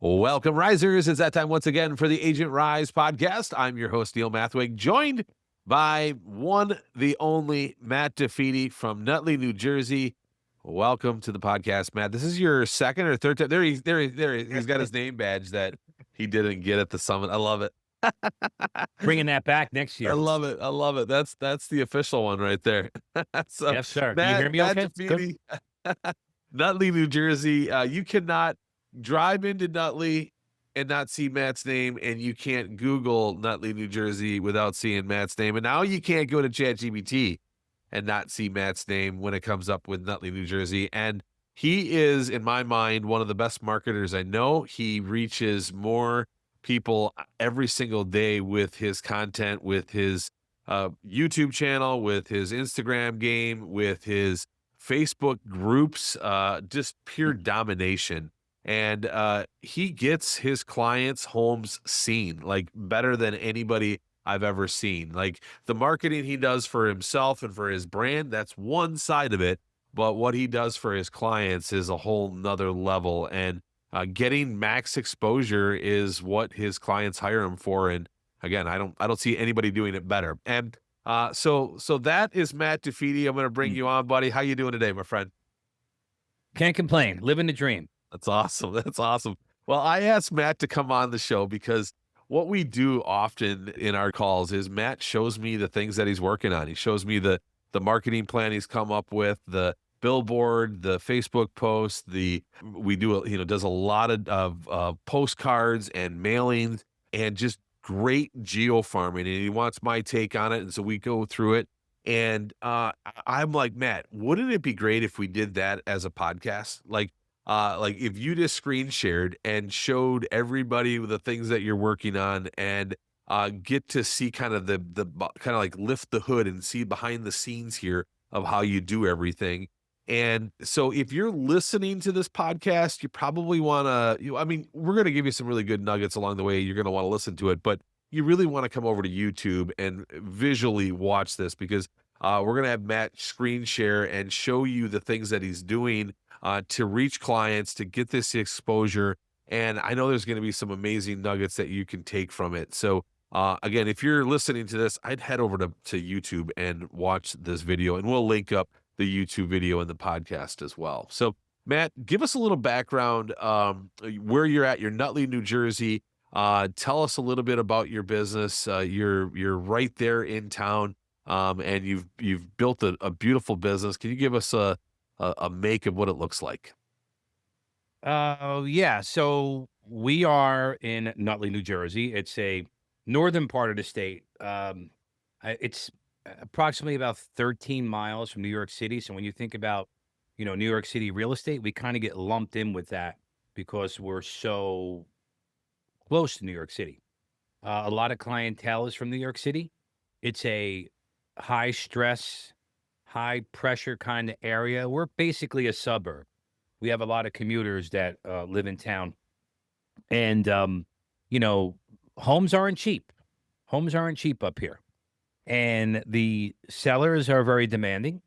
Welcome, Risers. It's that time once again for the Agent Rise podcast. I'm your host, Neil Mathwig, joined by the only Matt DeFede from Nutley, New Jersey. Welcome to the podcast, Matt. This is your second or third time. He's got his name badge that he didn't get at the summit. I love it. Bringing that back next year. I love it. That's the official one right there. So, Yes, sir. Matt, Can you hear me Matt okay? Good. DeFede, Nutley, New Jersey. You cannot drive into Nutley and not see Matt's name, and you can't Google Nutley, New Jersey without seeing Matt's name. And now you can't go to ChatGPT and not see Matt's name when it comes up with Nutley, New Jersey. And he is, in my mind, one of the best marketers I know. He reaches more people every single day with his content, with his YouTube channel, with his Instagram game, with his Facebook groups, just pure domination. And he gets his clients' homes seen like better than anybody I've ever seen. Like the marketing he does for himself and for his brand, that's one side of it. But what he does for his clients is a whole nother level. And getting max exposure is what his clients hire him for. And again, I don't see anybody doing it better. And so that is Matt DeFede. I'm going to bring you on, buddy. How you doing today, my friend? Can't complain. Living the dream. That's awesome. That's awesome. Well, I asked Matt to come on the show because what we do often in our calls is Matt shows me the things that he's working on. He shows me the marketing plan he's come up with, the Billboard, the Facebook post, does a lot of postcards and mailings and just great geofarming. And he wants my take on it. And so we go through it. And I'm like, Matt, wouldn't it be great if we did that as a podcast? Like if you just screen shared and showed everybody the things that you're working on and get to see kind of the kind of like lift the hood and see behind the scenes here of how you do everything. And so if you're listening to this podcast, you probably want to, we're going to give you some really good nuggets along the way. You're going to want to listen to it, but you really want to come over to YouTube and visually watch this because we're going to have Matt screen share and show you the things that he's doing to reach clients, to get this exposure. And I know there's going to be some amazing nuggets that you can take from it. So again, if you're listening to this, I'd head over to YouTube and watch this video, and we'll link up the YouTube video and the podcast as well. So Matt, give us a little background where you're at. You're Nutley, New Jersey. Tell us a little bit about your business. You're right there in town, and you've built a beautiful business. Can you give us a make of what it looks like? Yeah. So we are in Nutley, New Jersey. It's a northern part of the state. It's approximately about 13 miles from New York City. So when you think about, New York City real estate, we kind of get lumped in with that because we're so close to New York City. A lot of clientele is from New York City. It's a high stress, high pressure kind of area. We're basically a suburb. We have a lot of commuters that live in town. And, homes aren't cheap. Homes aren't cheap up here. And the sellers are very demanding.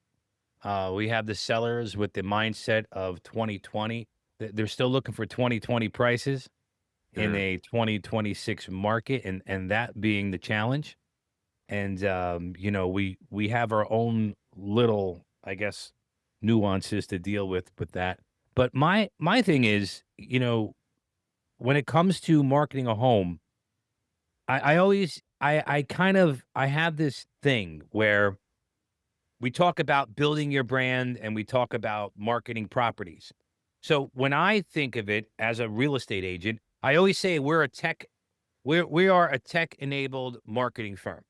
We have the sellers with the mindset of 2020. They're still looking for 2020 prices in a 2026 market, and that being the challenge. And, we have our own little, I guess, nuances to deal with that. But my thing is, when it comes to marketing a home, I have this thing where we talk about building your brand and we talk about marketing properties. So when I think of it as a real estate agent, I always say we are a tech-enabled marketing firm.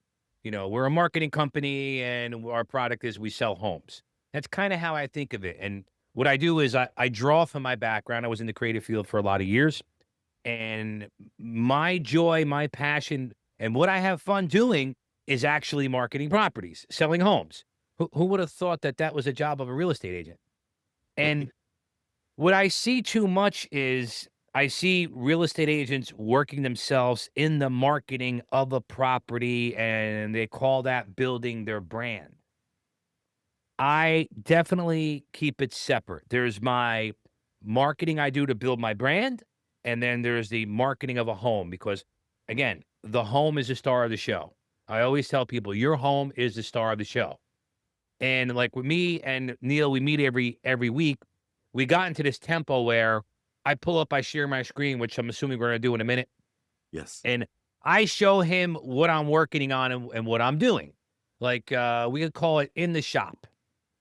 We're a marketing company and our product is we sell homes. That's kind of how I think of it. And what I do is I draw from my background. I was in the creative field for a lot of years. And my joy, my passion, and what I have fun doing is actually marketing properties, selling homes. Who would have thought that was a job of a real estate agent? And what I see too much is I see real estate agents working themselves in the marketing of a property, and they call that building their brand. I definitely keep it separate. There's my marketing I do to build my brand, and then there's the marketing of a home, because again, the home is the star of the show. I always tell people your home is the star of the show. And like with me and Neil, we meet every week. We got into this tempo where I pull up, I share my screen, which I'm assuming we're going to do in a minute. Yes. And I show him what I'm working on and what I'm doing. Like we could call it in the shop,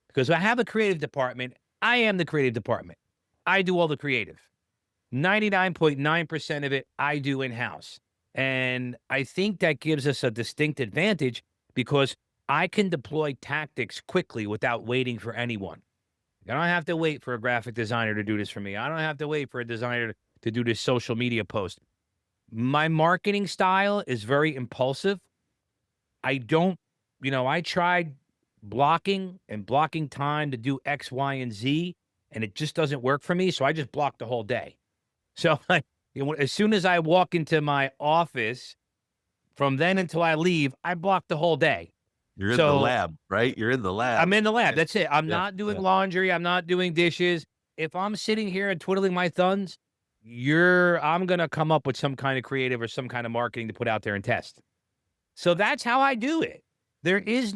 because I have a creative department. I am the creative department. I do all the creative. 99.9% of it I do in-house. And I think that gives us a distinct advantage because I can deploy tactics quickly without waiting for anyone. I don't have to wait for a graphic designer to do this for me. I don't have to wait for a designer to do this social media post. My marketing style is very impulsive. I don't, I tried blocking time to do X, Y, and Z, and it just doesn't work for me. So I just block the whole day. So as soon as I walk into my office, from then until I leave, I block the whole day. You're in the lab, right? You're in the lab. I'm in the lab. That's it. I'm not doing laundry. I'm not doing dishes. If I'm sitting here and twiddling my thumbs, I'm going to come up with some kind of creative or some kind of marketing to put out there and test. So that's how I do it. There is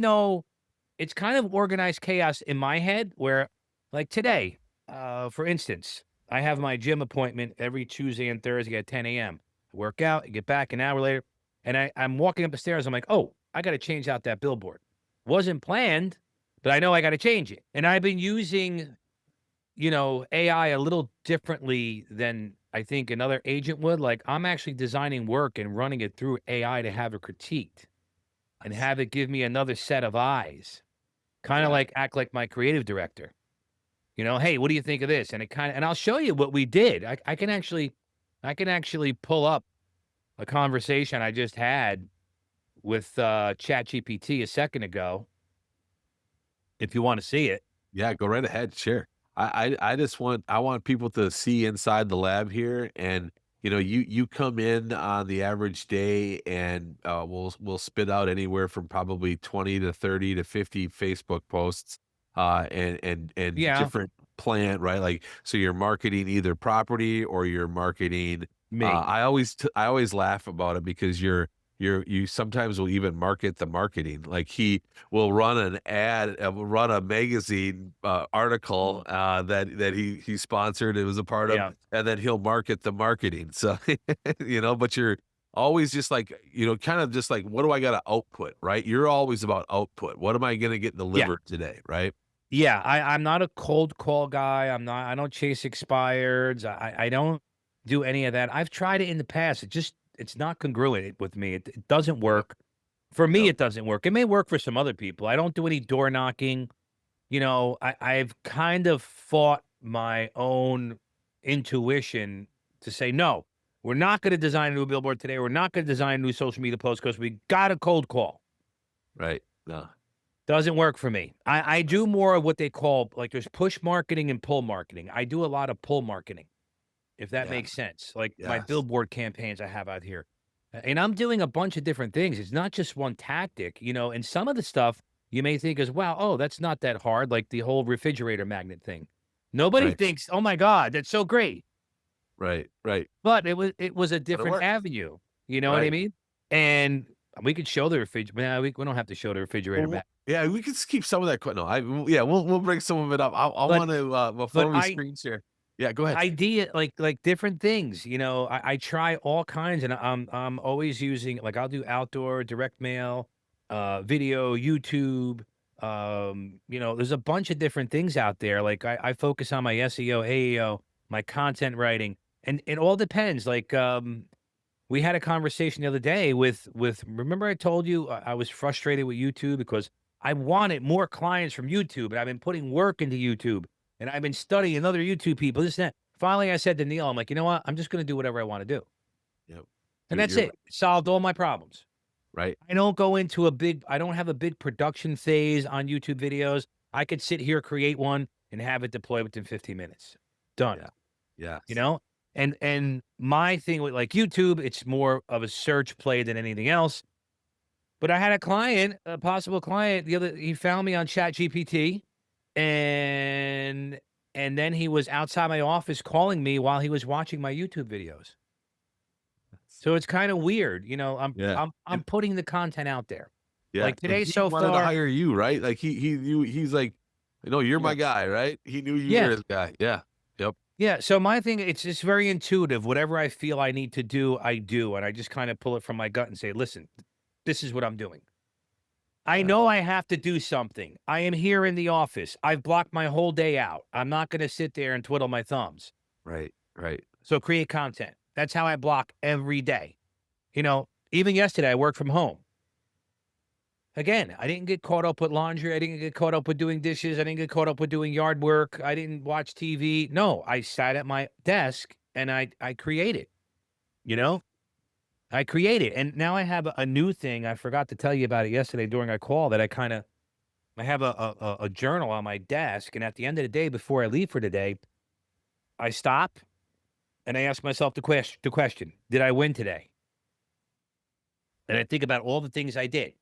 it's kind of organized chaos in my head where, like today, for instance, I have my gym appointment every Tuesday and Thursday at 10 a.m. I work out, I get back an hour later, and I'm walking up the stairs. I'm like, oh, I got to change out that billboard. Wasn't planned, but I know I got to change it. And I've been using, AI a little differently than I think another agent would. Like I'm actually designing work and running it through AI to have it critiqued and have it give me another set of eyes. Kind of like act like my creative director. Hey, what do you think of this? And and I'll show you what we did. I can actually pull up a conversation I just had with ChatGPT a second ago, if you want to see it. Yeah, go right ahead. Share. I want people to see inside the lab here, and you come in on the average day, and we'll spit out anywhere from probably 20 to 30 to 50 Facebook posts, and different plan, right? Like, so you're marketing either property or you're marketing. Me. I always laugh about it because you sometimes will even market the marketing. Like he will run an ad, run a magazine article that he sponsored. It was a part of, and then he'll market the marketing. So but you're always just like kind of just like, what do I got to output, right? You're always about output. What am I going to get delivered today, right? Yeah, I'm not a cold call guy. I don't chase expireds. I don't do any of that. I've tried it in the past. It's not congruent with me. It doesn't work. For me, it doesn't work. It may work for some other people. I don't do any door knocking. I've kind of fought my own intuition to say, no, we're not going to design a new billboard today. We're not going to design a new social media post because we got a cold call. Right. No. Doesn't work for me. I do more of what they call, like, there's push marketing and pull marketing. I do a lot of pull marketing, if that makes sense. Like my billboard campaigns I have out here. And I'm doing a bunch of different things. It's not just one tactic, and some of the stuff you may think is, wow, oh, that's not that hard. Like the whole refrigerator magnet thing. Nobody thinks, oh my God, that's so great. Right. But it was a different avenue. You know what I mean? And we could show the refrigerator. We don't have to show the refrigerator magnet. Yeah, we could keep some of that. No, we'll bring some of it up. I want to before we screen share. Yeah, go ahead. Idea like different things. I try all kinds, and I'm always using, like, I'll do outdoor, direct mail, video, YouTube. There's a bunch of different things out there. Like I focus on my SEO, AEO, my content writing, and it all depends. Like we had a conversation the other day with remember I told you I was frustrated with YouTube because I wanted more clients from YouTube, and I've been putting work into YouTube, and I've been studying other YouTube people, this and that. Finally, I said to Neil, I'm like, you know what? I'm just going to do whatever I want to do. Yep. And that's it. Solved all my problems. Right. I don't go into I don't have a big production phase on YouTube videos. I could sit here, create one, and have it deployed within 15 minutes. Done. Yeah. And my thing with, like, YouTube, it's more of a search play than anything else. But I had a possible client, he found me on ChatGPT, and and then he was outside my office calling me while he was watching my YouTube videos. So it's kind of weird, you know. I'm Yeah. I'm I'm And putting the content out there. yeah, Like and today he so wanted to far, hire you, right? Like he knew he's like, you're yeah, my guy, right? He knew you were yeah, his guy. Yeah. Yep. yeah. So my thing, it's just very intuitive. Whatever I feel I need to do, I do, and I just kind of pull it from my gut and say, "Listen, this is what I'm doing. I Yeah. know I have to do something. I am here in the office. I've blocked my whole day out. I'm not going to sit there and twiddle my thumbs. Right. Right. So create content. That's how I block every day. You know, even yesterday, I worked from home. Again, I didn't get caught up with laundry. I didn't get caught up with doing dishes. I didn't get caught up with doing yard work. I didn't watch TV. No, I sat at my desk and I created, you know, I created. And now I have a new thing. I forgot to tell you about it yesterday during our call that I have a journal on my desk. And at the end of the day, before I leave for the day, I stop and I ask myself the question, did I win today? And I think about all the things I did.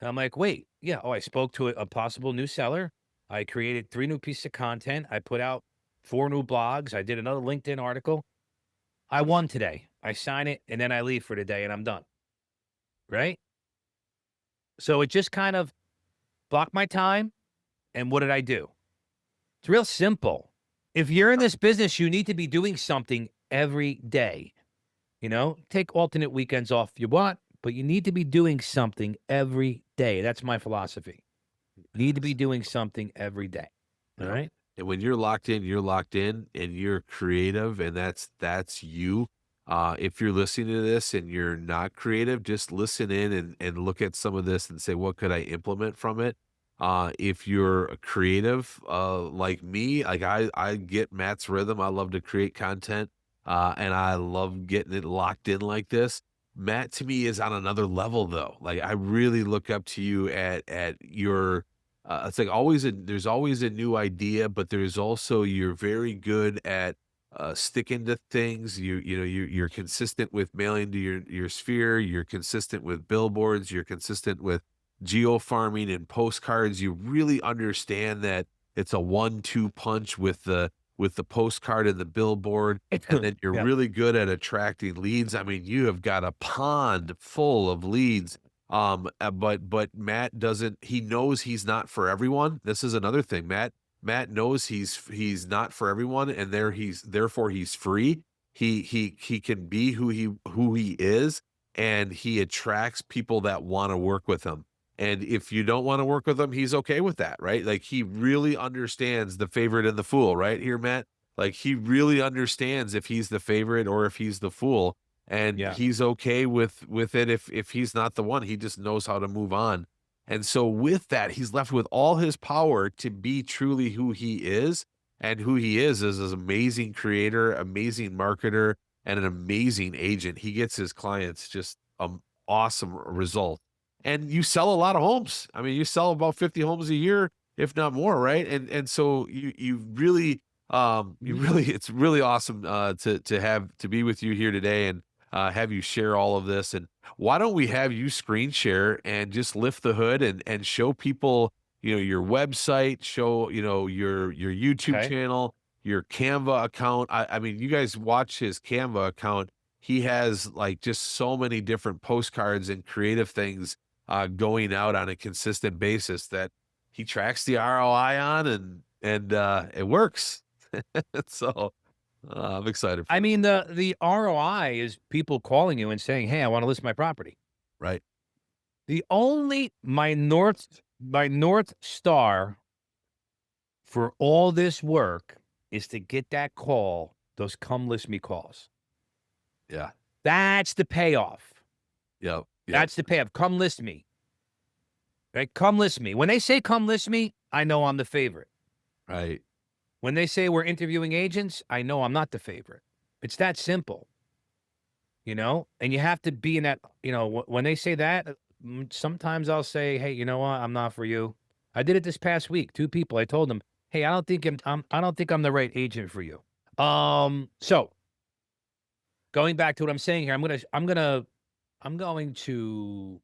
And I'm like, wait, yeah. Oh, I spoke to a possible new seller. I created 3 new pieces of content. I put out 4 new blogs. I did another LinkedIn article. I won today. I sign it and then I leave for the day and I'm done. Right. So it just kind of blocked my time. And what did I do? It's real simple. If you're in this business, you need to be doing something every day. You know, take alternate weekends off if you want, but you need to be doing something every day. That's my philosophy. Need to be doing something every day. All Yep. right. And when you're locked in and you're creative and that's you. If you're listening to this and you're not creative, just listen in and look at some of this and say, what could I implement from it? If you're a creative, like me, like I get Matt's rhythm. I love to create content. And I love getting it locked in like this. Matt to me is on another level though. Like I really look up to you at your it's like there's always a new idea, but there's also you're very good at sticking to things. You're consistent with mailing to your sphere. You're consistent with billboards. You're consistent with geo farming and postcards. You really understand that it's a 1-2 punch with the postcard and the billboard, and then you're Yeah. really good at attracting leads. I mean, you have got a pond full of leads. But Matt doesn't. He knows he's not for everyone. This is another thing. Matt knows he's not for everyone, and therefore he's free. He can be who he is, and he attracts people that want to work with him. And if you don't want to work with him, he's okay with that, right? Like he really understands the favorite and the fool, right here, Matt. Like he really understands if he's the favorite or if he's the fool, and Yeah. he's okay with it if he's not the one. He just knows how to move on. And so with that, he's left with all his power to be truly who he is. And who he is an amazing creator, amazing marketer, and an amazing agent. He gets his clients just awesome result. And you sell a lot of homes. I mean, you sell about 50 homes a year, if not more, right? And so you really Mhm. it's really awesome to be with you here today and have you share all of this. And why don't we have you screen share and just lift the hood and show people, your website, show, your YouTube Okay. channel, your Canva account. I mean, you guys watch his Canva account. He has like just so many different postcards and creative things going out on a consistent basis that he tracks the ROI on and it works. So I'm excited for I him. mean, the ROI is people calling you and saying, "Hey, I want to list my property." Right. The only my north star for all this work is to get that call, those come list me calls. Yeah. That's the payoff. Yep. Yep. That's the payoff. Come list me. Right? Come list me. When they say come list me, I know I'm the favorite. Right. When they say we're interviewing agents, I know I'm not the favorite. It's that simple, you know? And you have to be in that, when they say that, sometimes I'll say, "Hey, you know what? I'm not for you." I did it this past week. 2 people. I told them, "Hey, I don't think I'm the right agent for you." So going back to what I'm saying here, I'm going to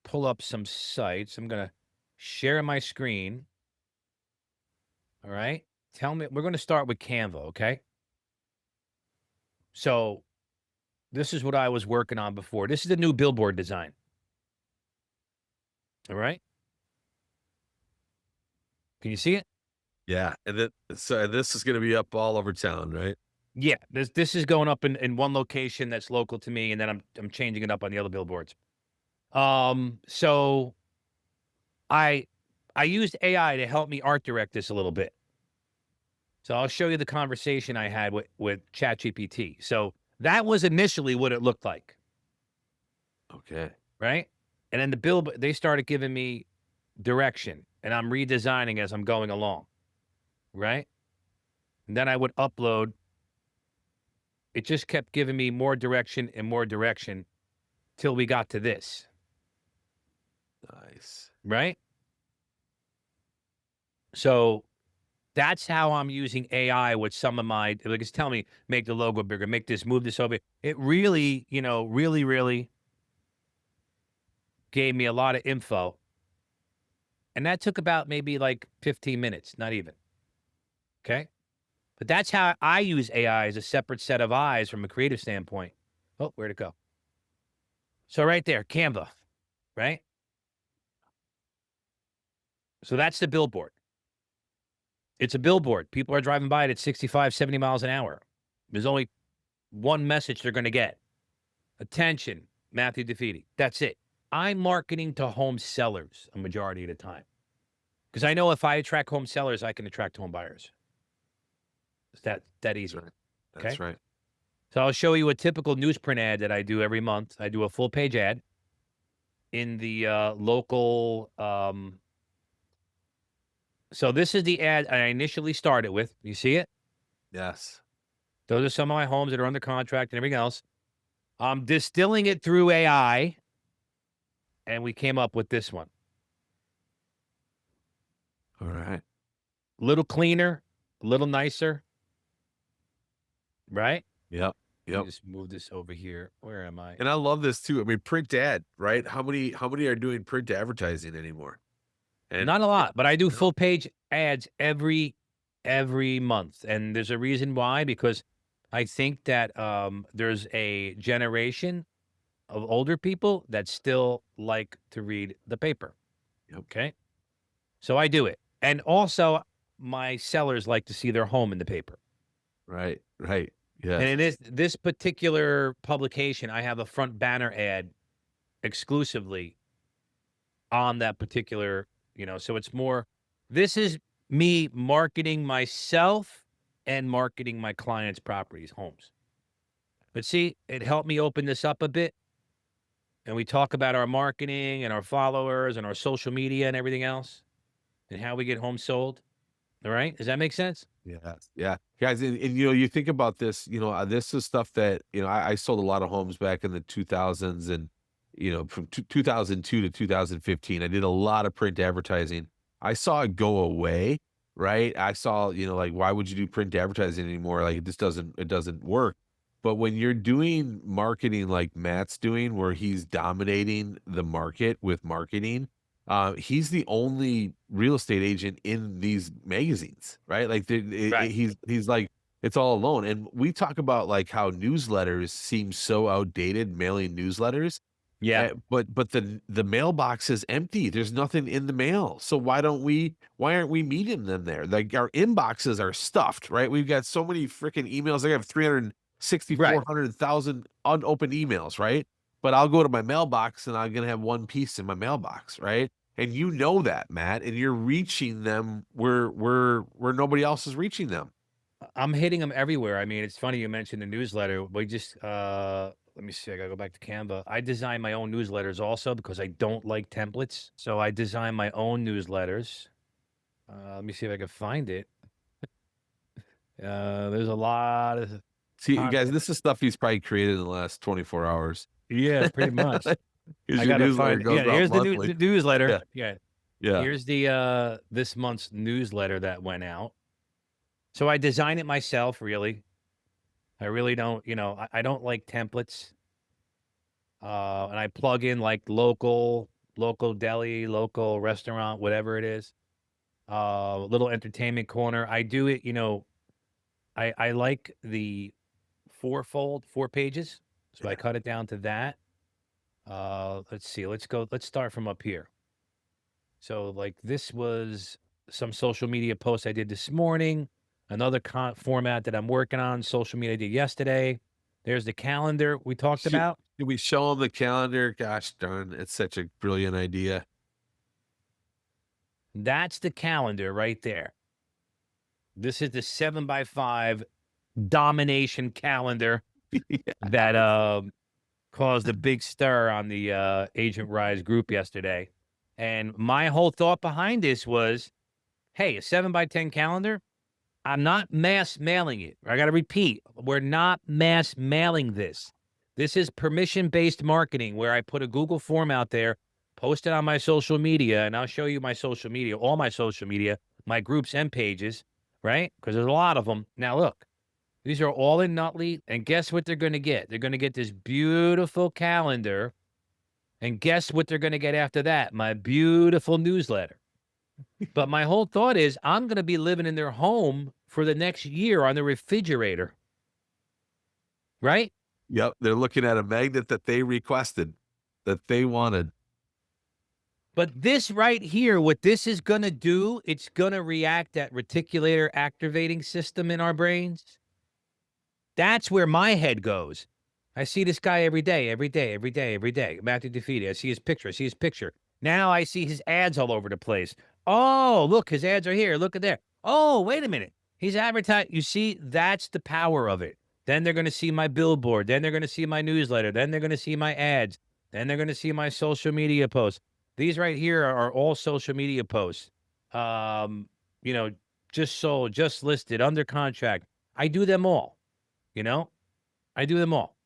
pull up some sites. I'm gonna share my screen. All right. Tell me, we're going to start with Canva. Okay. So this is what I was working on before. This is the new billboard design. All right. Can you see it? Yeah, and this is gonna be up all over town, right? Yeah. This is going up in one location that's local to me, and then I'm changing it up on the other billboards. So I I used AI to help me art direct this a little bit. So I'll show you the conversation I had with ChatGPT. So that was initially what it looked like, Okay. right? And then they started giving me direction, and I'm redesigning as I'm going along, right? And then I would upload. It just kept giving me more direction till we got to this, Nice. right? So that's how I'm using AI with some of my, like, it's telling me, make the logo bigger, make this, move this over. It really, really gave me a lot of info. And that took about maybe like 15 minutes, not even. Okay. But that's how I use AI as a separate set of eyes from a creative standpoint. Oh, where'd it go? So right there, Canva, right? So that's the billboard. It's a billboard. People are driving by it at 65, 70 miles an hour. There's only one message they're going to get. Attention, Matthew DeFede. That's it. I'm marketing to home sellers a majority of the time. Because I know if I attract home sellers, I can attract home buyers. It's that easy. That's right. Okay. That's right. So I'll show you a typical newsprint ad that I do every month. I do a full page ad in the local. So this is the ad I initially started with. You see it? Yes. Those are some of my homes that are under contract and everything else. I'm distilling it through AI, and we came up with this one. All right. A little cleaner, a little nicer, right? Yep. Let me Yep. just move this over here. Where am I? And I love this too. I mean, print ad, right? How many are doing print advertising anymore? And Not a lot, but I do no, full page ads every month, and there's a reason why, because I think that there's a generation of older people that still like to read the paper. yep. Okay, so I do it, and also my sellers like to see their home in the paper. Right. Right. And Yes. in this particular publication, I have a front banner ad exclusively on that particular, so it's more, this is me marketing myself and marketing my clients' properties, homes. But see, it helped me open this up a bit. And we talk about our marketing and our followers and our social media and everything else and how we get homes sold. All right. Does that make sense? Yes. Yeah. Guys, and you think about this, this is stuff that, I sold a lot of homes back in the 2000s and, from 2002 to 2015, I did a lot of print advertising. I saw it go away, right? I saw, like, why would you do print advertising anymore? Like, it doesn't work. But when you're doing marketing like Matt's doing, where he's dominating the market with marketing, he's the only real estate agent in these magazines, right? Like Right. he's like it's all alone. And we talk about like how newsletters seem so outdated, mailing newsletters. Yeah. But the mailbox is empty. There's nothing in the mail. So why aren't we meeting them there? Like our inboxes are stuffed, right? We've got so many freaking emails. I have 360, Right. 400,000 unopened emails, right? But I'll go to my mailbox and I'm gonna have one piece in my mailbox, right? And you know that, Matt, and you're reaching them where nobody else is reaching them. I'm hitting them everywhere. I mean, it's funny you mentioned the newsletter. We just let me see. I gotta go back to Canva. I design my own newsletters also because I don't like templates. So I design my own newsletters. Let me see if I can find it. There's a lot of See, you guys, content. this is stuff he's probably created in the last 24 hours. Yeah, pretty much. 'Cause I your gotta newsletter find. Yeah, goes out here's the monthly. newsletter. Yeah, Yeah, yeah. here's the this month's newsletter that went out. So I design it myself. Really, I really don't. I don't like templates. And I plug in like local deli, local restaurant, whatever it is. little entertainment corner. I do it, I like the 4 pages. So I Yeah. cut it down to that. Let's see. Let's start from up here. So like this was some social media posts I did this morning, another format that I'm working on, social media I did yesterday. There's the calendar we talked about. Should we show them the calendar? Gosh darn, it's such a brilliant idea. That's the calendar right there. This is the 7x5 domination calendar Yeah. that caused a big stir on the Agent Rise group yesterday. And my whole thought behind this was, hey, a 7x10 calendar, I'm not mass mailing it. I got to repeat, we're not mass mailing this. This is permission-based marketing where I put a Google form out there, post it on my social media, and I'll show you my social media, all my social media, my groups and pages, right? Because there's a lot of them. Now, look, these are all in Nutley, and guess what they're going to get? They're going to get this beautiful calendar, and guess what they're going to get after that? My beautiful newsletter. But my whole thought is I'm going to be living in their home for the next year on the refrigerator. Right? Yep. They're looking at a magnet that they requested, that they wanted. But this right here, what this is going to do, it's going to react that reticular activating system in our brains. That's where my head goes. I see this guy every day. Matthew DeFede. I see his picture. Now I see his ads all over the place. Oh, look, his ads are here. Look at there. Oh, wait a minute. He's advertising. You see, that's the power of it. Then they're going to see my billboard. Then they're going to see my newsletter. Then they're going to see my ads. Then they're going to see my social media posts. These right here are all social media posts. You know, just sold, just listed, under contract. I do them all. I do them all.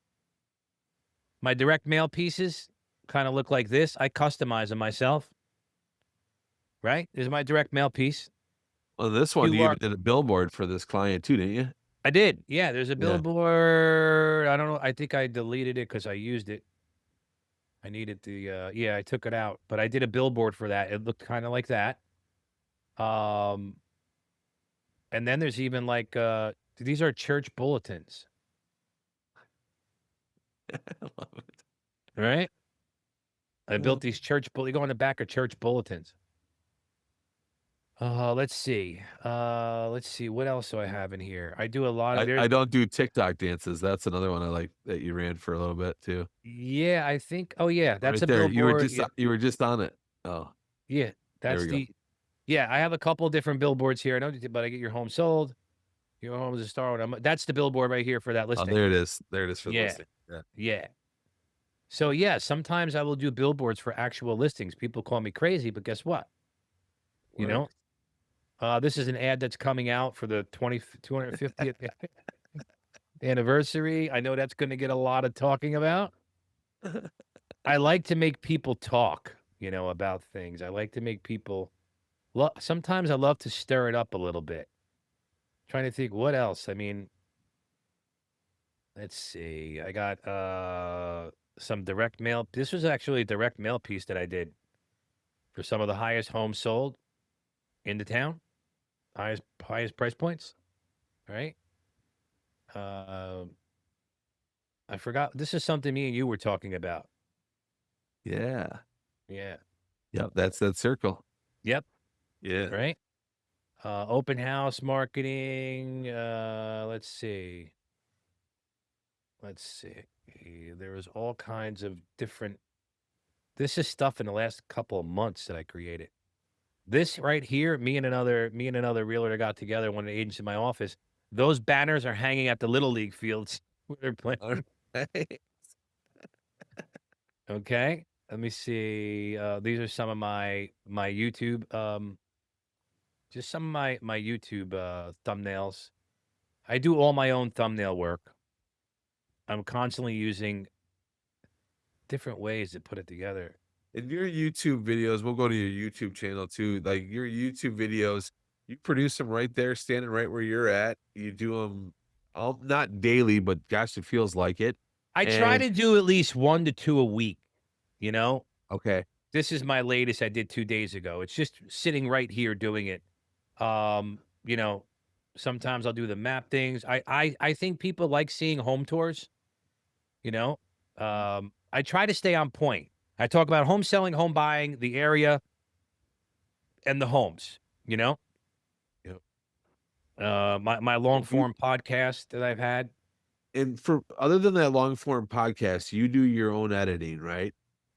My direct mail pieces kind of look like this. I customize them myself. Right? There's my direct mail piece. Well, this one, you even did a billboard for this client too, didn't you? I did. Yeah, there's a billboard. I don't know. I think I deleted it because I used it. I needed the, yeah, I took it out. But I did a billboard for that. It looked kind of like that. And then there's even like, these are church bulletins. I love it. Right? I built these they go on the back of church bulletins. Let's see. What else do I have in here? I do a lot of I don't do TikTok dances. That's another one I like that you ran for a little bit too. Yeah, I think. Oh yeah, that's Right a there. billboard. You were just on it. Oh, Yeah, that's there we the. Yeah, I have a couple of different billboards here. I know, but I get your home sold. Your home is a star. That's the billboard right here for that go. Oh, listing. there it is. There it is for the Yeah. listing. Yeah. Yeah. So yeah, sometimes I will do billboards for actual listings. People call me crazy, but guess what? You know, this is an ad that's coming out for the 250th anniversary. I know that's going to get a lot of talking about. I like to make people talk, about things. I like to make people. Sometimes I love to stir it up a little bit. Trying to think what else. I mean, let's see. I got some direct mail. This was actually a direct mail piece that I did for some of the highest homes sold in the town. Highest price points. Right? I forgot. This is something me and you were talking about. Yeah. Yeah. Yep. That's that circle. Yep. Yeah. Right? Open house marketing. Let's see. There was all kinds of different. This is stuff in the last couple of months that I created. This right here, me and another realtor got together, one of the agents in my office. Those banners are hanging at the Little League fields where they're playing. Okay. Let me see. These are some of my YouTube, just some of my YouTube thumbnails. I do all my own thumbnail work. I'm constantly using different ways to put it together. In your YouTube videos, we'll go to your YouTube channel too. Like your YouTube videos, you produce them right there, standing right where you're at. You do them not daily, but gosh, it feels like it. I try to do at least 1 to 2 a week, Okay. This is my latest I did 2 days ago. It's just sitting right here doing it. You know, sometimes I'll do the map things. I think people like seeing home tours, you know. I try to stay on point. I talk about home selling, home buying, the area, and the homes, you know. Yep. My long form podcast that I've had. And for other than that long form podcast, you do your own editing, right?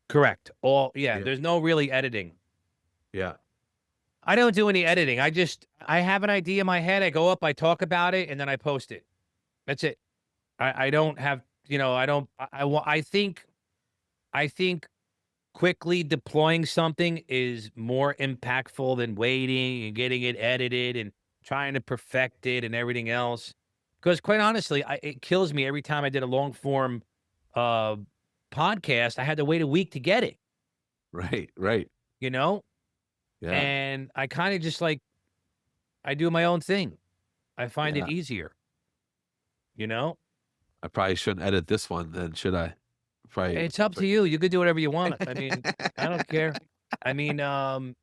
Correct. Yeah, Yeah. there's no really editing. Yeah. I don't do any editing. I have an idea in my head. I go up, I talk about it, and then I post it. That's it. I don't have, I don't, I think quickly deploying something is more impactful than waiting and getting it edited and trying to perfect it and everything else. Because quite honestly, it kills me every time I did a long form uh, podcast. I had to wait a week to get it, Right. Right. you know? Yeah. And I kind of just like, I do my own thing. I find it Yeah. easier, you know? I probably shouldn't edit this one then, should I? Probably. It's up to you. You could do whatever you want. I mean, I don't care. I mean, my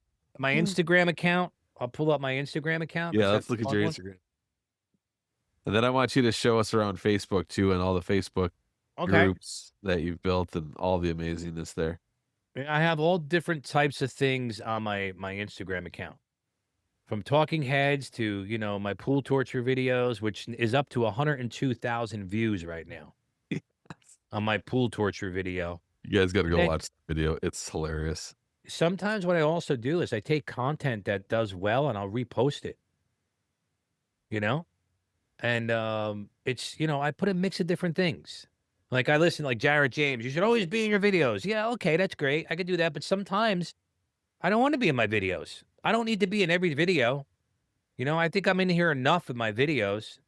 Instagram account, I'll pull up my Instagram account Yeah, because that's let's the look at fun your one. Instagram. And then I want you to show us around Facebook too and all the Facebook Okay. groups that you've built and all the amazingness there. I have all different types of things on my Instagram account. From talking heads to, my pool torture videos, which is up to 102,000 views right now on my pool torture video. You guys got to And go then watch the video. It's hilarious. sometimes what I also do is I take content that does well and I'll repost it, you know? And it's, I put a mix of different things. Like I listen, like Jared James, you should always be in your videos. Yeah, okay, that's great. I could do that. But sometimes I don't want to be in my videos. I don't need to be in every video. I think I'm in here enough with my videos.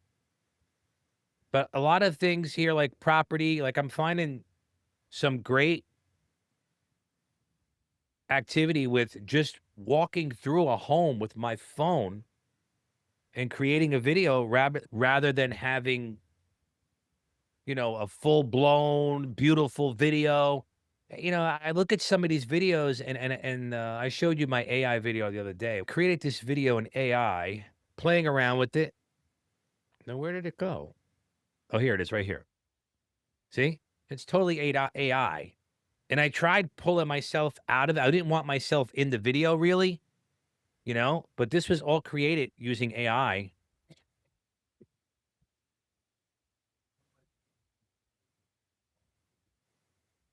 But a lot of things here, like property, like I'm finding some great activity with just walking through a home with my phone and creating a video rather than having, a full blown, beautiful video. I look at some of these videos and I showed you my AI video the other day. I created this video in AI, playing around with it. Now, where did it go? Oh, here it is right here. See? It's totally AI. And I tried pulling myself out of it. I didn't want myself in the video really, but this was all created using AI.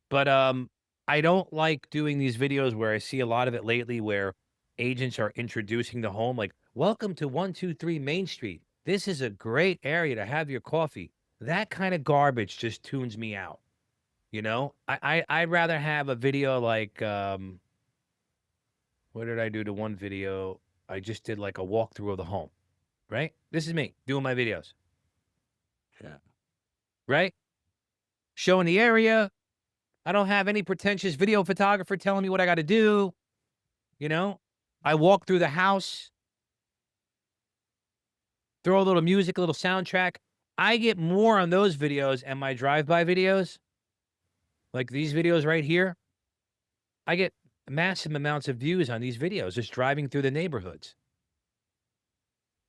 But I don't like doing these videos where I see a lot of it lately where agents are introducing the home like, welcome to 123 Main Street. This is a great area to have your coffee. That kind of garbage just tunes me out. I'd rather have a video like what did I do to one video? I just did like a walkthrough of the home, right? This is me doing my videos, Yeah. right? Showing the area. I don't have any pretentious video photographer telling me what I got to do. I walk through the house, throw a little music, a little soundtrack. I get more on those videos and my drive-by videos, like these videos right here. I get massive amounts of views on these videos just driving through the neighborhoods,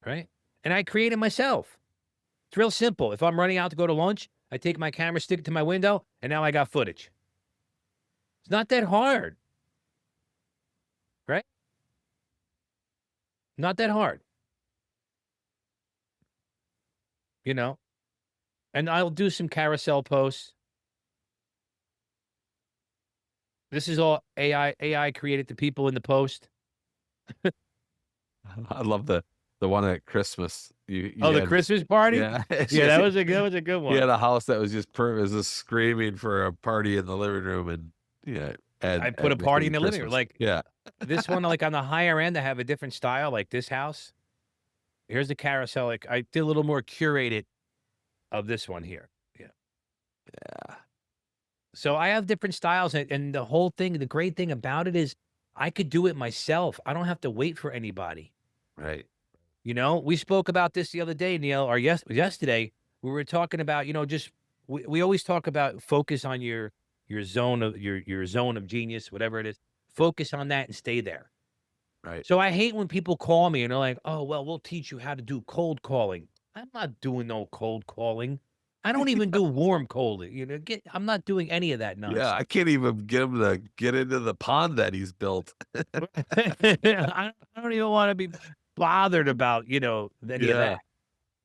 right? And I create it myself. It's real simple. If I'm running out to go to lunch, I take my camera, stick it to my window, and now I got footage. It's not that hard, right? Not that hard, and I'll do some carousel posts. This is all AI created the people in the post. I love the one at Christmas. You Oh, the had, Christmas party? yeah. Yeah, that was a good You had one. a house that was just perfect. It was just screaming for a party in the living room, and yeah, I put a party in the living room. Christmas. Like Yeah. this one, like on the higher end, I have a different style, like this house. Here's the carousel. Like I did a little more curated of this one here. Yeah. Yeah. So I have different styles, and the whole thing, the great thing about it is I could do it myself. I don't have to wait for anybody. Right. We spoke about this the other day, Neil, or yesterday. We were talking about, just we always talk about focus on your zone of your zone of genius, whatever it is. Focus on that and stay there. Right. So I hate when people call me and they're like, "Oh, well, we'll teach you how to do cold calling." I'm not doing no cold calling. I don't even do warm cold. I'm not doing any of that Yeah, nonsense. I can't even get him to get into the pond that he's built. I don't even want to be bothered about, any of Yeah.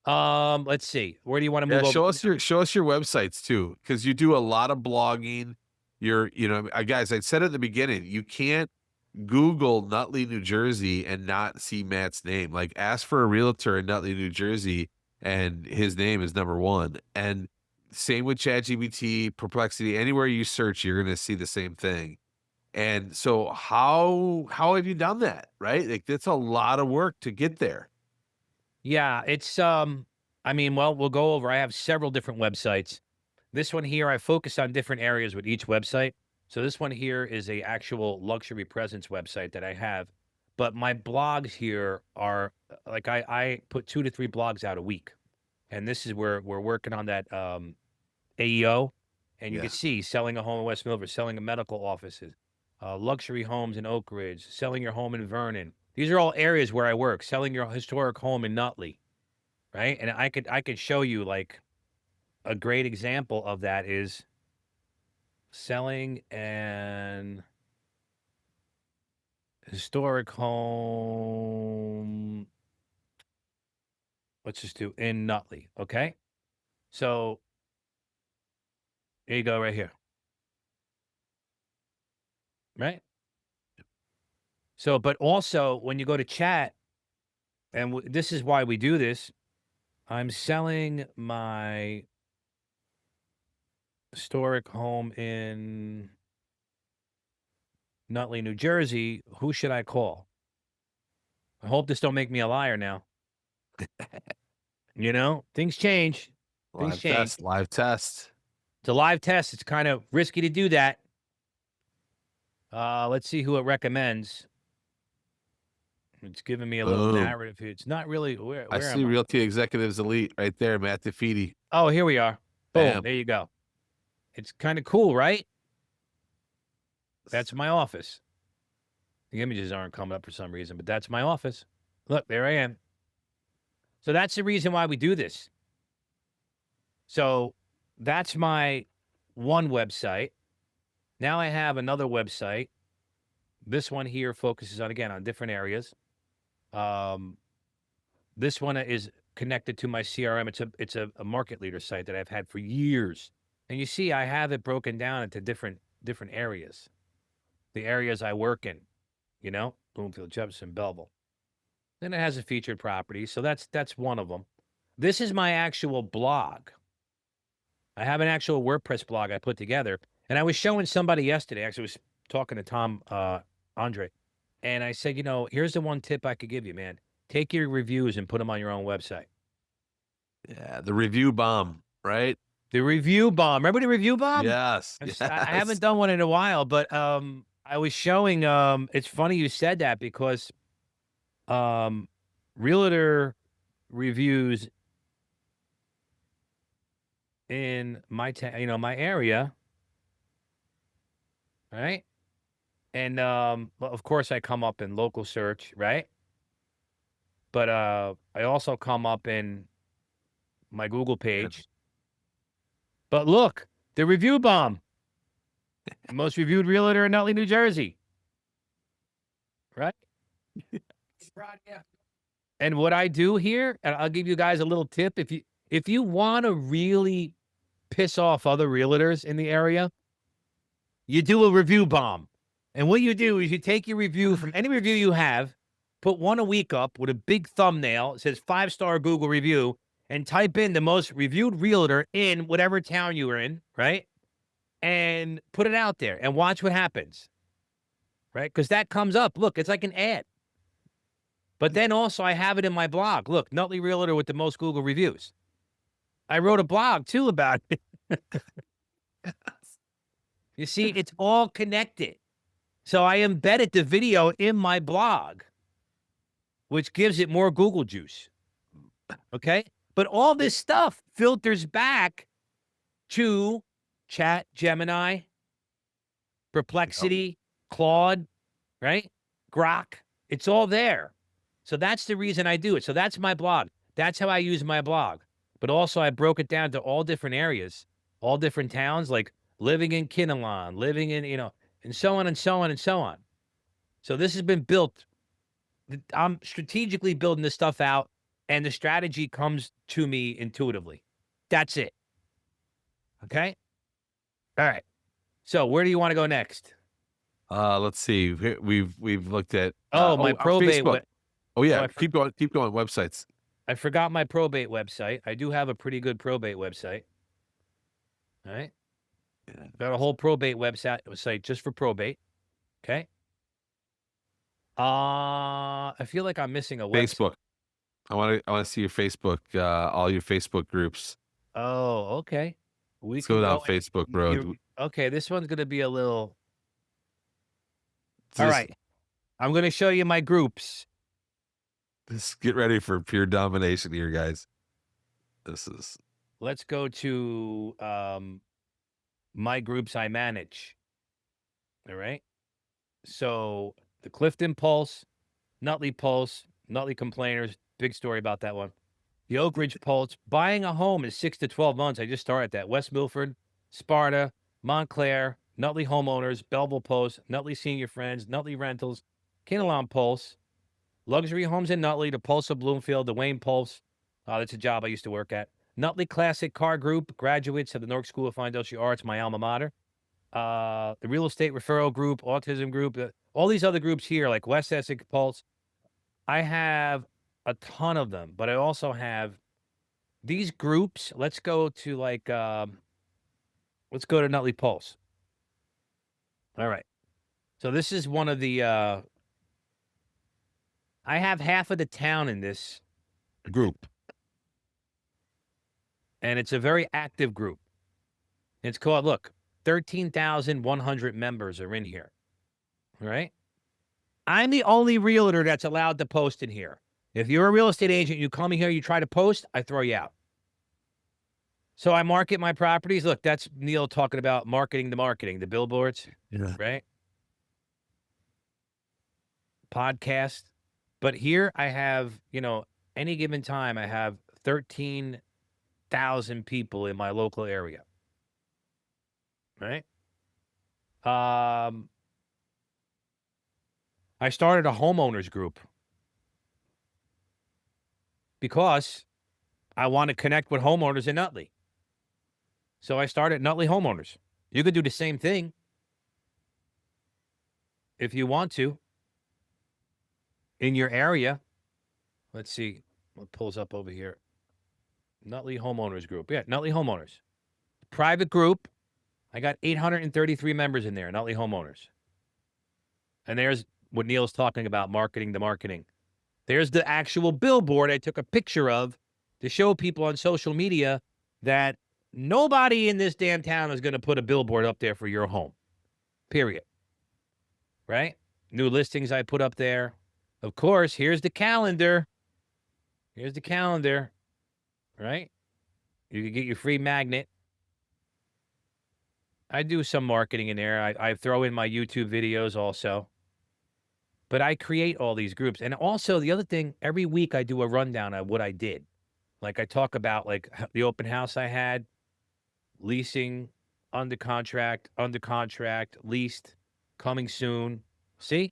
that. Let's see. Where do you want to Yeah, move over? show us your websites too, because you do a lot of blogging. Guys, I said at the beginning, you can't Google Nutley, New Jersey and not see Matt's name. Like, ask for a realtor in Nutley, New Jersey, and his name is number one. And same with ChatGPT, Perplexity, anywhere you search, you're gonna see the same thing. And so how have you done that? Right? Like, that's a lot of work to get there. Yeah, I mean, well, we'll go over. I have several different websites. This one here, I focus on different areas with each website. So this one here is a actual luxury presence website that I have. But my blogs here are like I put 2 to 3 blogs out a week. And this is where we're working on that AEO. And you can Yeah. see selling a home in West Milford, selling a medical offices, luxury homes in Oak Ridge, selling your home in Vernon. These are all areas where I work, selling your historic home in Nutley, right? And I could show you like a great example of that is selling an historic home. Let's just do in Nutley, okay? So here you go, right here, right? So, but also when you go to chat, and this is why we do this. I'm selling my historic home in Nutley, New Jersey. Who should I call? I hope this don't make me a liar now. Things change. Things Live change. test, live test. It's a live test. It's kind of risky to do that. Let's see who it recommends. It's giving me a little Boom. narrative here. It's not really where I where see am I? Realty Executives Elite right there, Matt DeFede. Oh, here we are. Boom. Bam. There you go. It's kind of cool, right? That's my office. The images aren't coming up for some reason, but that's my office. Look, there I am. So that's the reason why we do this. So that's my one website. Now I have another website. This one here focuses on, again, on different areas. This one is connected to my CRM. It's a market leader site that I've had for years. And you see, I have it broken down into different areas. The areas I work in, Bloomfield, Jefferson, Belleville. Then it has a featured property. So that's one of them. This is my actual blog. I have an actual WordPress blog I put together. And I was showing somebody yesterday, actually I was talking to Tom Andre. And I said, here's the one tip I could give you, man. Take your reviews and put them on your own website. Yeah, the review bomb, right? The review bomb. Remember the review bomb? Yes. I haven't Yes. done one in a while, but I was showing it's funny you said that because realtor reviews in my my area, right? And well, of course I come up in local search, right? But I also come up in my Google page. But look, the review bomb. Most reviewed realtor in Nutley, New Jersey. Right? And what I do here, and I'll give you guys a little tip. If you want to really piss off other realtors in the area, you do a review bomb. And what you do is you take your review from any review you have, put one a week up with a big thumbnail. It says 5-star Google review, and type in the most reviewed realtor in whatever town you are in, right? And put it out there and watch what happens, right? Because that comes up. Look, it's like an ad. But then also I have it in my blog. Look, Nutley Realtor with the most Google reviews. I wrote a blog too about it. You see, it's all connected. So I embedded the video in my blog, which gives it more Google juice. Okay? But all this stuff filters back to Chat, Gemini, Perplexity, Claude, right? Grok. It's all there. So that's the reason I do it. So that's my blog. That's how I use my blog. But also I broke it down to all different areas, all different towns, like living in Kinnelon, living in, and so on and so on and so on. So this has been built. I'm strategically building this stuff out, and the strategy comes to me intuitively. That's it. Okay? All right. So where do you want to go next? Let's see. We've looked at My probate. Facebook. Oh yeah, I keep going. Keep going. Websites. forgot my probate website. I do have a pretty good probate website. All right. Yeah. Got a whole probate website just for probate. Okay. I feel like I'm missing a website. Facebook. I want to see your Facebook. All your Facebook groups. Oh, okay. Let's go down Facebook road. Okay, this one's gonna be a little. Just, All right. I'm gonna show you my groups. Just get ready for pure domination here, guys. This is. Let's go to my groups I manage. All right. So the Clifton Pulse, Nutley Pulse, Nutley Complainers. Big story about that one. The Oak Ridge Pulse. Buying a home in 6 to 12 months. I just started that. West Milford, Sparta, Montclair, Nutley Homeowners, Belleville Post, Nutley Senior Friends, Nutley Rentals, Kinnelon Pulse, Luxury Homes in Nutley, the Pulse of Bloomfield, the Wayne Pulse. That's a job I used to work at. Nutley Classic Car Group, graduates of the Newark School of Fine Industrial Arts, my alma mater. The Real Estate Referral Group, Autism Group, all these other groups here, like West Essex Pulse. I have a ton of them, but I also have these groups. Let's go to let's go to Nutley Pulse. All right. So this is one of the, I have half of the town in this group. And it's a very active group. It's called, look, 13,100 members are in here. All right. I'm the only realtor that's allowed to post in here. If you're a real estate agent, you come in here, you try to post, I throw you out. So I market my properties. Look, that's Neil talking about marketing, the billboards, right? Podcast. But here I have, any given time, I have 13,000 people in my local area, right? I started a homeowners group because I want to connect with homeowners in Nutley. So I started Nutley Homeowners. You could do the same thing if you want to in your area. Let's see what pulls up over here. Nutley Homeowners Group. Yeah, Nutley Homeowners. Private group. I got 833 members in there, Nutley Homeowners. And there's what Neil's talking about, marketing the marketing. There's the actual billboard I took a picture of to show people on social media that nobody in this damn town is going to put a billboard up there for your home. Period. Right? New listings I put up there. Of course, here's the calendar. Here's the calendar. Right? You can get your free magnet. I do some marketing in there. I throw in my YouTube videos also. But I create all these groups. And also, the other thing, every week I do a rundown of what I did. Like I talk about like the open house I had, leasing, under contract, leased, coming soon. See?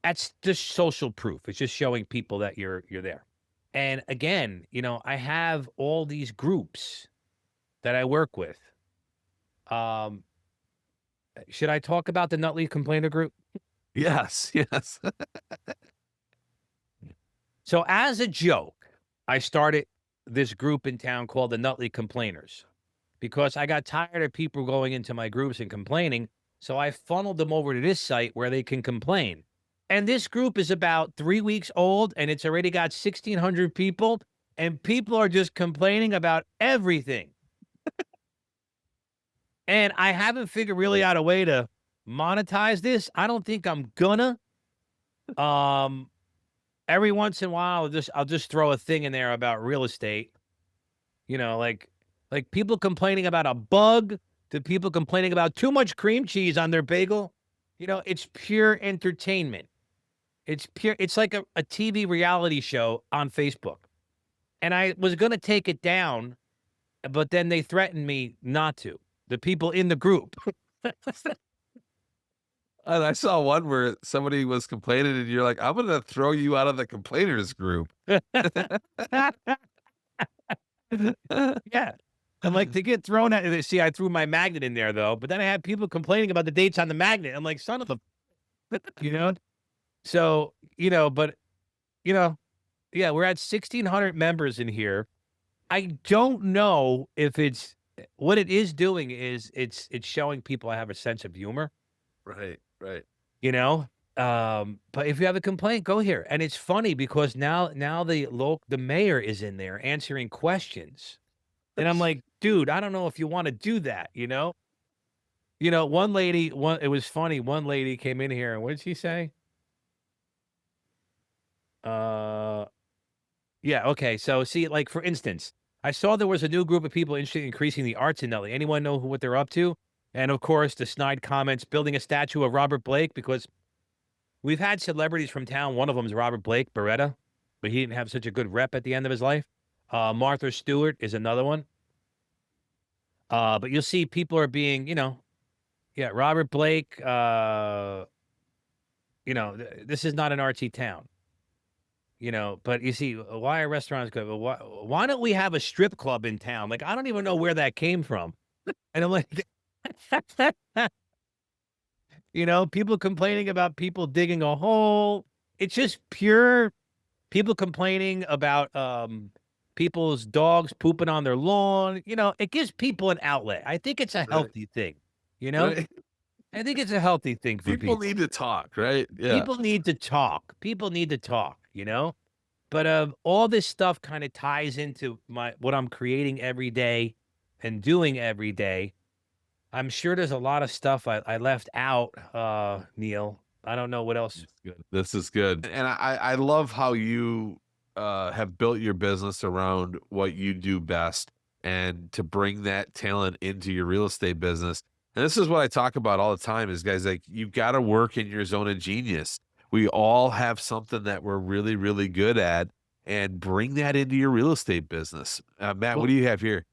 That's just social proof. It's just showing people that you're there. And again, I have all these groups that I work with. Should I talk about the Nutley Complainer Group? Yes. So as a joke, I started this group in town called the Nutley Complainers because I got tired of people going into my groups and complaining. So I funneled them over to this site where they can complain. And this group is about 3 weeks old and it's already got 1,600 people and people are just complaining about everything. And I haven't figured really out a way to monetize this. I don't think I'm gonna. Every once in a while, I'll just throw a thing in there about real estate. Like people complaining about a bug to people complaining about too much cream cheese on their bagel. It's pure entertainment. It's pure. It's like a TV reality show on Facebook. And I was going to take it down, but then they threatened me not to. The people in the group. And I saw one where somebody was complaining, and you're like, "I'm gonna throw you out of the complainers group." Yeah. I'm like, to get thrown at. See, I threw my magnet in there though, but then I had people complaining about the dates on the magnet. I'm like, son of a, you know. So but you know, yeah, we're at 1,600 members in here. I don't know if it's what it is doing is it's showing people I have a sense of humor, Right, right. you know. But if you have a complaint, go here. And it's funny because now the mayor is in there answering questions. And I'm like, dude, I don't know if you want to do that, you know? One lady, it was funny. One lady came in here and what did she say? Uh yeah, okay. So see, like for instance, I saw there was a new group of people interested in increasing the arts in Nutley. Anyone know what they're up to? And of course, the snide comments building a statue of Robert Blake because we've had celebrities from town. One of them is Robert Blake, Beretta, but he didn't have such a good rep at the end of his life. Martha Stewart is another one. But you'll see people are being, yeah, Robert Blake, this is not an artsy town, but you see, why are restaurants good? Well, why don't we have a strip club in town? Like, I don't even know where that came from. And I'm like, people complaining about people digging a hole. It's just pure people complaining about people's dogs pooping on their lawn. It gives people an outlet. I think it's a Right, healthy thing, you know? right. I think it's a healthy thing for People people. need to talk, right? Yeah. People need to talk. People need to talk, But all this stuff kind of ties into what I'm creating every day and doing every day. I'm sure there's a lot of stuff I left out, Neil. I don't know what else. That's good. This is good. And I love how you have built your business around what you do best and to bring that talent into your real estate business. And this is what I talk about all the time is guys like you got to work in your zone of genius. We all have something that we're really, really good at and bring that into your real estate business. Matt, what Well, do you have here?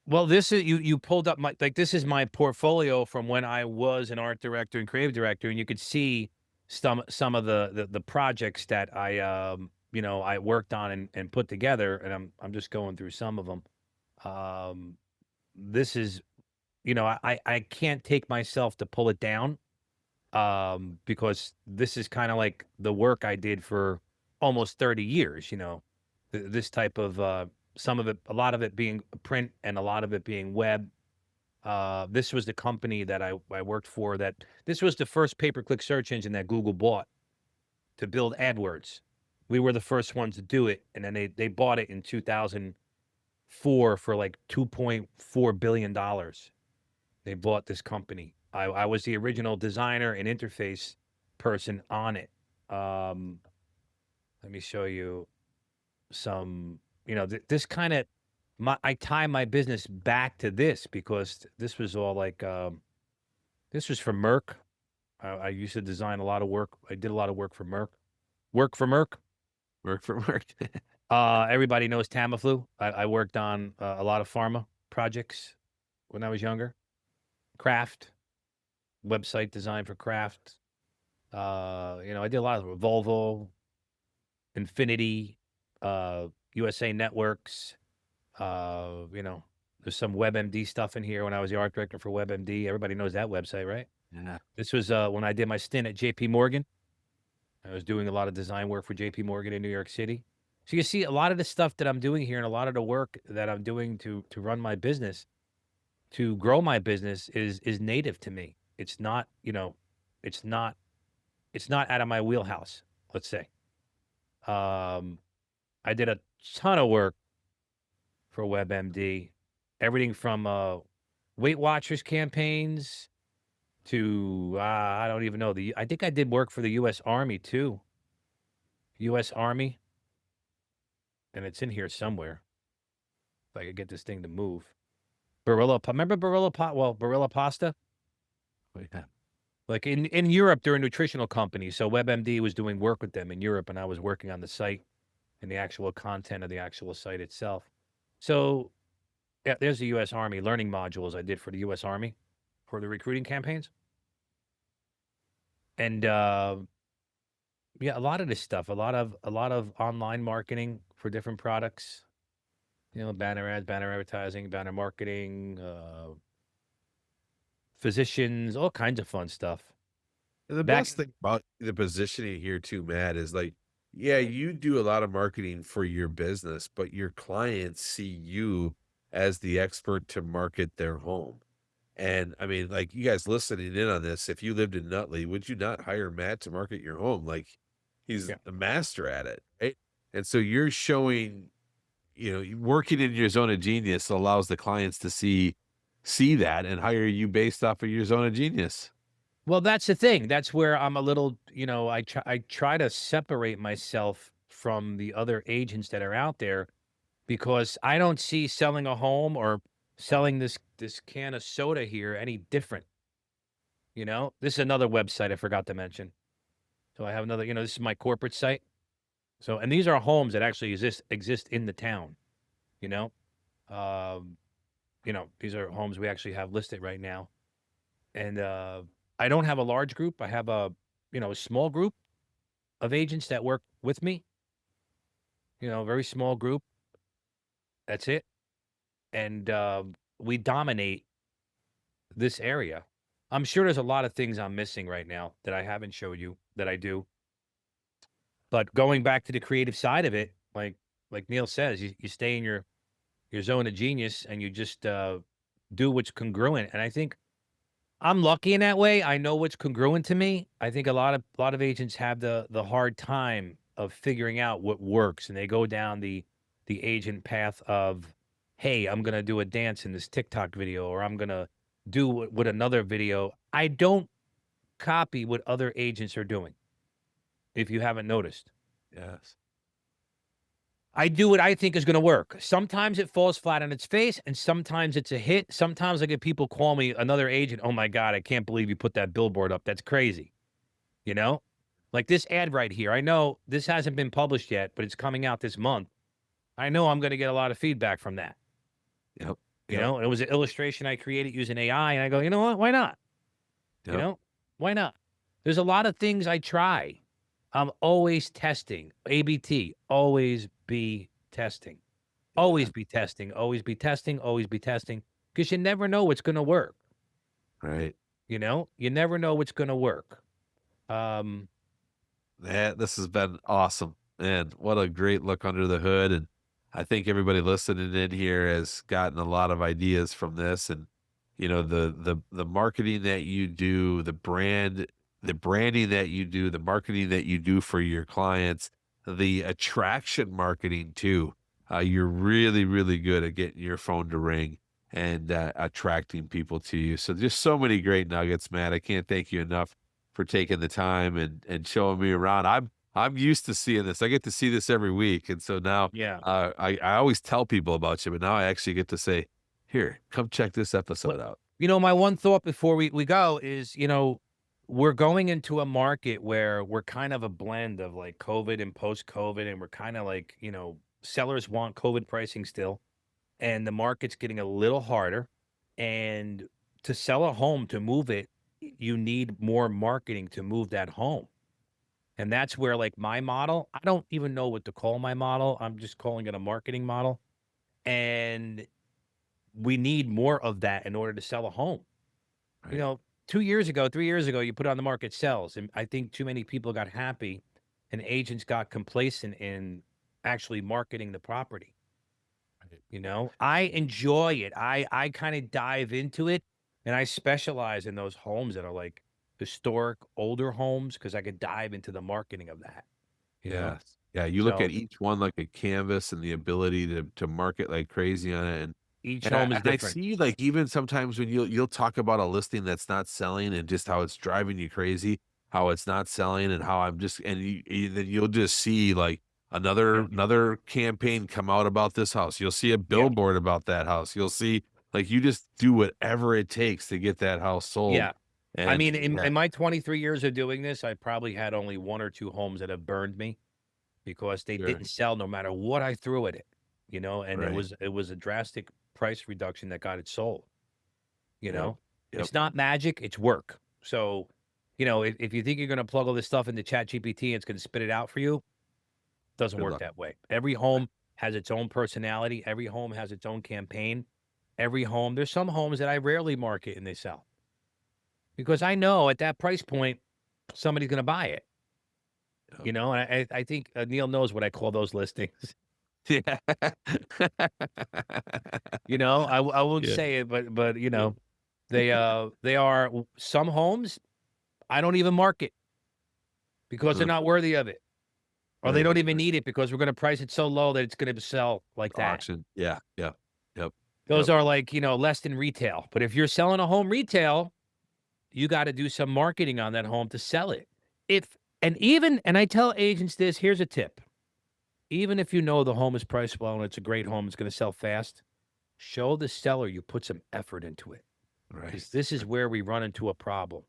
well, this is you pulled up this is my portfolio from when I was an art director and creative director, and you could see some of the projects that I worked on and put together, and I'm just going through some of them. Um, this is I can't take myself to pull it down because this is kind of like the work I did for almost 30 years, this type of some of it, a lot of it being print and a lot of it being web. This was the company that I worked for this was the first pay-per-click search engine that Google bought to build AdWords. We were the first ones to do it. And then they bought it in 2004 for like $2.4 billion. They bought this company. I was the original designer and interface person on it. Let me show you some, this kind of, I tie my business back to this because this was all like, this was for Merck. I used to design a lot of work. I did a lot of work for Merck. Work for Merck. Work for work. Everybody knows Tamiflu. I worked on a lot of pharma projects when I was younger. Kraft, website design for Kraft. I did a lot of Volvo, Infinity, USA Networks. There's some WebMD stuff in here when I was the art director for WebMD. Everybody knows that website, right? Yeah. This was when I did my stint at JP Morgan. I was doing a lot of design work for JP Morgan in New York City. So you see a lot of the stuff that I'm doing here and a lot of the work that I'm doing to run my business, to grow my business is native to me. It's not, it's not out of my wheelhouse, let's say. I did a ton of work for WebMD, everything from Weight Watchers campaigns to I don't even know I think I did work for the U.S. Army too. U.S. Army, and it's in here somewhere. If I could get this thing to move. Remember Barilla Pasta? Oh, yeah. Like in Europe, they're a nutritional company. So WebMD was doing work with them in Europe, and I was working on the site and the actual content of the actual site itself. So yeah, there's the U.S. Army learning modules I did for the U.S. Army for the recruiting campaigns. And yeah, a lot of this stuff, a lot of online marketing for different products. You know, banner ads, banner advertising, banner marketing, physicians, all kinds of fun stuff. And the Back, best thing about the positioning here too, Matt, is like, yeah, you do a lot of marketing for your business, but your clients see you as the expert to market their home. And I mean, like you guys listening in on this, if you lived in Nutley, would you not hire Matt to market your home? Like he's yeah. a master at it, right? And so you're showing, working in your zone of genius allows the clients to see that and hire you based off of your zone of genius. Well, that's the thing. That's where I'm a little, I try to separate myself from the other agents that are out there because I don't see selling a home or selling this can of soda here any different. This is another website I forgot to mention. So I have another, this is my corporate site. So, and these are homes that actually exist in the town. You know, um, these are homes we actually have listed right now. And I don't have a large group. I have a small group of agents that work with me. A very small group. That's it. And we dominate this area. I'm sure there's a lot of things I'm missing right now that I haven't showed you that I do. But going back to the creative side of it, like Neil says, you stay in your zone of genius and you just do what's congruent. And I think I'm lucky in that way. I know what's congruent to me. I think a lot of agents have the hard time of figuring out what works, and they go down the agent path of, hey, I'm gonna do a dance in this TikTok video, or I'm gonna do what another video. I don't copy what other agents are doing. If you haven't noticed, Yes. I do what I think is going to work. Sometimes it falls flat on its face, and sometimes it's a hit. Sometimes I get people call me another agent. Oh my God, I can't believe you put that billboard up. That's crazy. You know, like this ad right here. I know this hasn't been published yet, but it's coming out this month. I know I'm going to get a lot of feedback from that. Yep. Yep. It was an illustration I created using AI, and I go, you know what? Why not? You Yep. know, why not? There's a lot of things I try. I'm always testing. ABT, always be testing. Yeah. Always be testing, always be testing, always be testing, because you never know what's gonna work, Right. You never know what's gonna work. Um, This has been awesome. And what a great look under the hood. And I think everybody listening in here has gotten a lot of ideas from this. And, the marketing that you do, the branding that you do, the marketing that you do for your clients, the attraction marketing too. You're really, really good at getting your phone to ring and attracting people to you. So just so many great nuggets, Matt. I can't thank you enough for taking the time and showing me around. I'm used to seeing this. I get to see this every week, and so now yeah. I always tell people about you, but now I actually get to say, "Here, come check this episode What out." my one thought before we go is, we're going into a market where we're kind of a blend of like COVID and post-COVID, and we're kind of like, sellers want COVID pricing still, and the market's getting a little harder. And to sell a home, to move it, you need more marketing to move that home. And that's where, like, my model, I don't even know what to call my model. I'm just calling it a marketing model. And we need more of that in order to sell a home. You Right? know, 2 years ago, 3 years ago, you put it on the market, sells. And I think too many people got happy and agents got complacent in actually marketing the property. Right. I enjoy it. I kind of dive into it, and I specialize in those homes that are like historic older homes because I could dive into the marketing of that, you know? Yes. Yeah, you look So at each one like a canvas and the ability to market like crazy on it, and each and I home is and I different. see, like, even sometimes when you'll talk about a listing that's not selling and just how it's driving you crazy, how it's not selling and how I'm just and then you'll just see, like, Yeah. another campaign come out about this house. You'll see a Yeah. billboard about that house. You'll see like, you just do whatever it takes to get that house sold, Yeah. I And mean, in my 23 years of doing this, I probably had only 1 or 2 homes that have burned me because they sure, didn't sell no matter what I threw at it, you know, and right. it was a drastic price reduction that got it sold, you Yep. know. Yep. It's not magic, it's work. So, you know, if you think you're going to plug all this stuff into ChatGPT and it's going to spit it out for you, doesn't Good work luck. that way. Every home has its own personality. Every home has its own campaign. Every home, there's some homes that I rarely market and they sell because I know at that price point, somebody's going to buy it, Yep. you know, and I think Neil knows what I call those listings. Yeah. You know, I won't Yeah. say it, but you Yeah. know, they are some homes I don't even market because they're not worthy of it. Or they Right. don't even need it because we're going to price it so low that it's going to sell like that. Auction. Yeah. Yeah. Yep. Those Yep. are like, you know, less than retail. But if you're selling a home retail, you got to do some marketing on that home to sell it. And I tell agents this, here's a tip. Even if you know the home is priced well and it's a great home, it's going to sell fast, show the seller you put some effort into it. Right. Because this is where we run into a problem.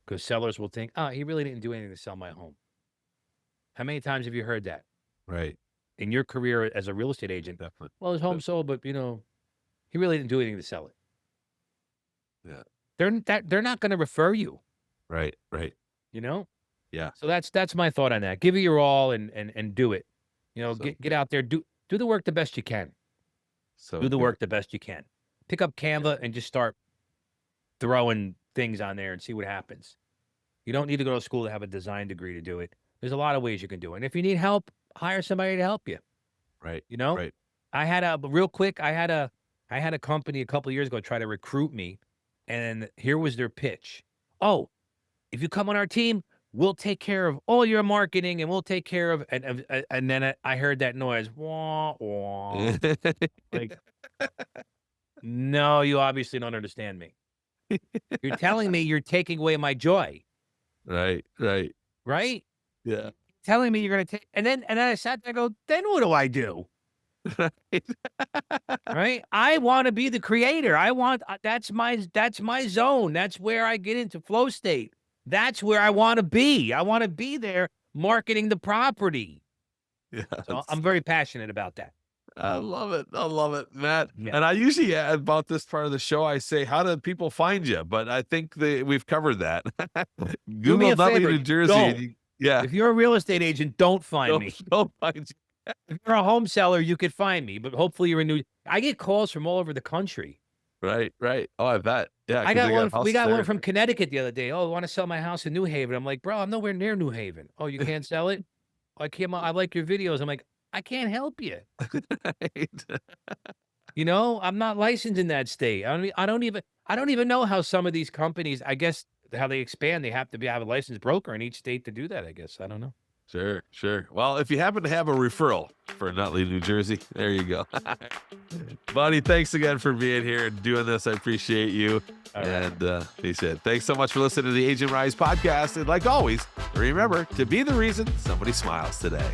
Because sellers will think, oh, he really didn't do anything to sell my home. How many times have you heard that Right. in your career as a real estate agent? Definitely. Well, his home sold, but, you know, he really didn't do anything to sell it. Yeah. They're not going to refer you, Right. Right. you know? Yeah. So that's my thought on that. Give it your all and do it. You know, So get out there, do the work the best you can. So Do the good. work the best you can. Pick up Canva and just start throwing things on there and see what happens. You don't need to go to school to have a design degree to do it. There's a lot of ways you can do it. And if you need help, hire somebody to help you. Right. You know, Right. I had a company a couple of years ago try to recruit me, and here was their pitch. Oh, if you come on our team, we'll take care of all your marketing, and we'll take care of. And then I heard that noise. Wah, wah. Like, no, you obviously don't understand me. You're telling me you're taking away my joy, Right. Right. right? Yeah. Telling me you're going to take, and then I sat there and go, then what do I do? Right. Right? I want to be the creator. I want, that's my zone. That's where I get into flow state. That's where I want to be. I want to be there marketing the property. Yeah. So I'm very passionate about that. I love it. I love it, Matt. Yeah. And I usually about this part of the show, I say, how do people find you? But I think we've covered that. Do me Google a Nutley, favor, New Jersey. don't. Yeah. If you're a real estate agent, don't find me. Don't find you. If you're a home seller, you could find me, but hopefully you're in New. I get calls from all over the country. Right. Right. Oh, I bet. Yeah. I 'cause got they one. We houses got there. one from Connecticut the other day. Oh, I want to sell my house in New Haven. I'm like, bro, I'm nowhere near New Haven. Oh, you can't sell it? I like your videos. I'm like, I can't help you. Right. You know, I'm not licensed in that state. I don't even know how some of these companies, I guess, how they expand. They have to have a licensed broker in each state to do that. I guess I don't know. Sure. Sure. Well, if you happen to have a referral for Nutley, New Jersey, there you go. Buddy, thanks again for being here and doing this. I appreciate you. All right. And he said, thanks so much for listening to the Agent Rise podcast. And like always, remember to be the reason somebody smiles today.